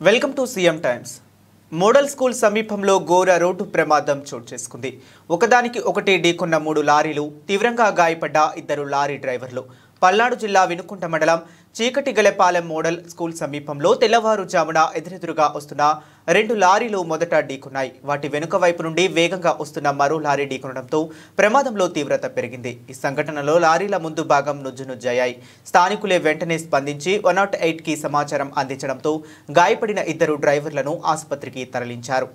Welcome to CM times. Model school సమీపంలో ఘోర road ప్రమాదం చోటు చేసుకుంది. ఒకదానికి ఒకటి ఢీకొన్న 3 లారీలు, తీవ్రంగా గాయపడ్డ 2 లారీ డ్రైవర్లు. పల్నాడు జిల్లా వినుకొండ మండలం చీకటిగలపాలెం మోడల్ స్కూల్ సమీపంలో తెల్లవారుజామున ఎదురెదురుగా వస్తున్న 2 లారీలు మొదట ఢీకొన్నాయి. వాటి వెనుక వైపు నుండి వేగంగా వస్తున్న మరో లారీ ఢీకొనడంతో ప్రమాదంలో తీవ్రత పెరిగింది. ఈ సంఘటనలో లారీల ముందు భాగం నుజ్జునుజ్జయ్యాయి. స్థానికులే వెంటనే స్పందించి 108కి సమాచారం అందించడంతో గాయపడిన 2 డ్రైవర్లను ఆసుపత్రికి తరలించారు.